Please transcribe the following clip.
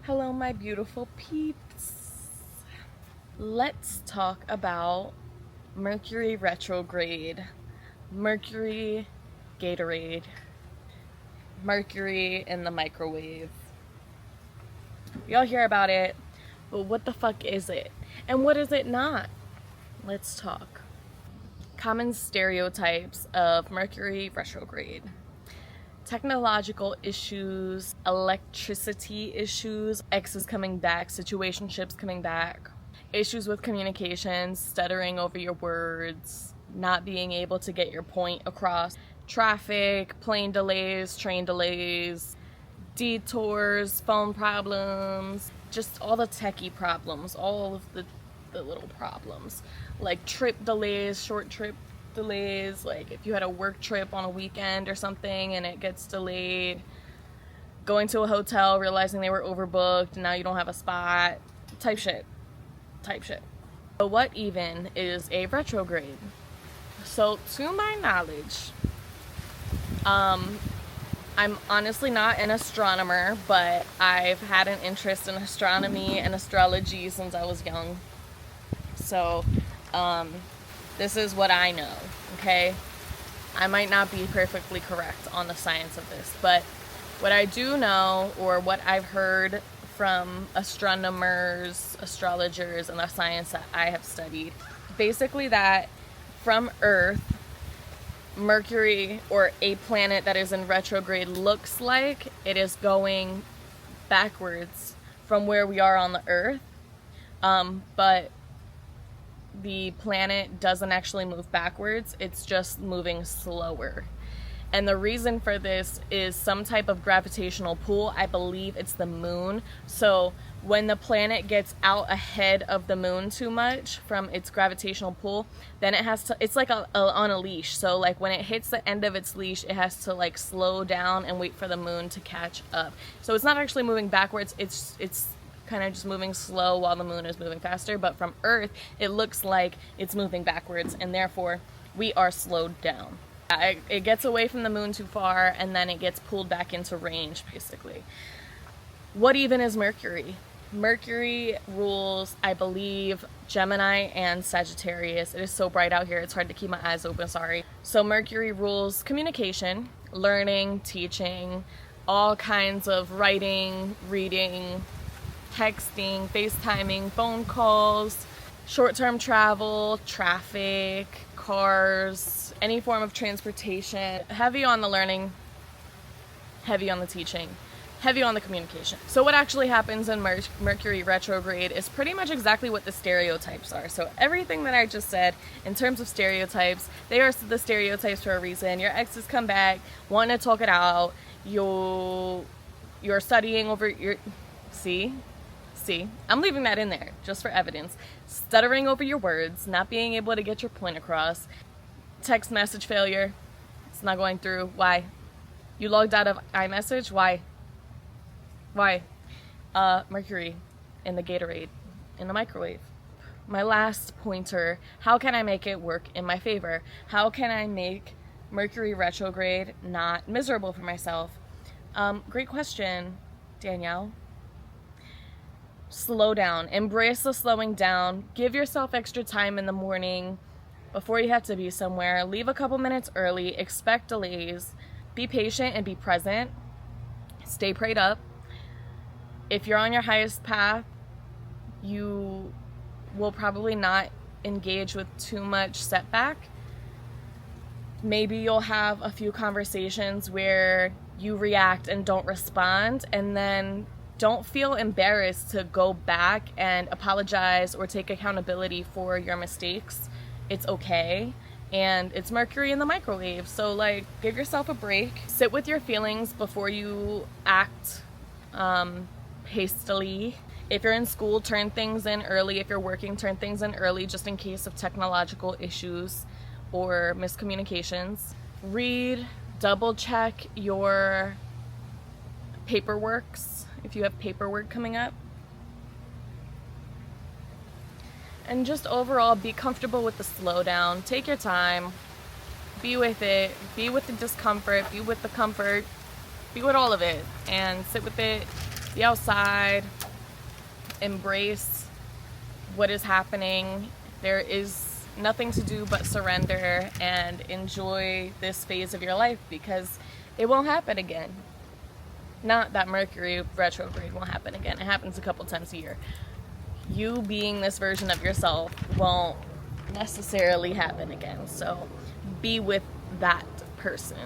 Hello, my beautiful peeps. Let's talk about Mercury Retrograde, Mercury Gatorade, Mercury in the microwave. Y'all hear about it, but what the fuck is it? And what is it not? Let's talk. Common stereotypes of Mercury Retrograde. Technological issues, electricity issues, exes coming back, situationships coming back, issues with communication, stuttering over your words, not being able to get your point across, traffic, plane delays, train delays, detours, phone problems, just all the techie problems, all of the little problems, like trip delays, short trip delays, like if you had a work trip on a weekend or something and it gets delayed, going to a hotel, realizing they were overbooked and now you don't have a spot, type shit. But what even is a retrograde? So to my knowledge, I'm honestly not an astronomer, but I've had an interest in astronomy and astrology since I was young. So, this is what I know, okay? I might not be perfectly correct on the science of this, but what I do know, or what I've heard from astronomers, astrologers, and the science that I have studied, basically that from Earth, Mercury, or a planet that is in retrograde, looks like it is going backwards from where we are on the Earth, but the planet doesn't actually move backwards, it's just moving slower. And the reason for this is some type of gravitational pull. I believe it's the moon. So when the planet gets out ahead of the moon too much from its gravitational pull, then it has to, it's like on a leash. So like when it hits the end of its leash, it has to like slow down and wait for the moon to catch up. So it's not actually moving backwards, it's kind of just moving slow while the moon is moving faster. But from Earth, it looks like it's moving backwards, and therefore we are slowed down. It gets away from the moon too far, and then it gets pulled back into range, basically. What even is Mercury? Mercury rules, I believe, Gemini and Sagittarius. It is so bright out here, it's hard to keep my eyes open, sorry. So Mercury rules communication, learning, teaching, all kinds of writing, reading, texting, FaceTiming, phone calls, short-term travel, traffic, cars, any form of transportation. Heavy on the learning, heavy on the teaching, heavy on the communication. So what actually happens in Mercury retrograde is pretty much exactly what the stereotypes are. So everything that I just said in terms of stereotypes, they are the stereotypes for a reason. Your exes come back, want to talk it out, you're studying over your... See, I'm leaving that in there just for evidence. Stuttering over your words, not being able to get your point across, text message failure, it's not going through. Why? You logged out of iMessage? Why? Mercury in the Gatorade, in the microwave. My last pointer, how can I make it work in my favor? How can I make Mercury retrograde not miserable for myself? Great question, Danielle. Slow down. Embrace the slowing down. Give yourself extra time in the morning before you have to be somewhere. Leave a couple minutes early. Expect delays. Be patient and be present. Stay prayed up. If you're on your highest path, you will probably not engage with too much setback. Maybe you'll have a few conversations where you react and don't respond, and then don't feel embarrassed to go back and apologize or take accountability for your mistakes. It's okay. And it's Mercury in the microwave. So like, give yourself a break. Sit with your feelings before you act hastily. If you're in school, turn things in early. If you're working, turn things in early just in case of technological issues or miscommunications. Read, double check your paperworks if you have paperwork coming up. And just overall, be comfortable with the slowdown. Take your time. Be with it. Be with the discomfort. Be with the comfort. Be with all of it. And sit with it be outside, embrace what is happening. There is nothing to do but surrender and enjoy this phase of your life, because it won't happen again. Not that Mercury retrograde won't happen again. It happens a couple times a year. You being this version of yourself won't necessarily happen again. So be with that person.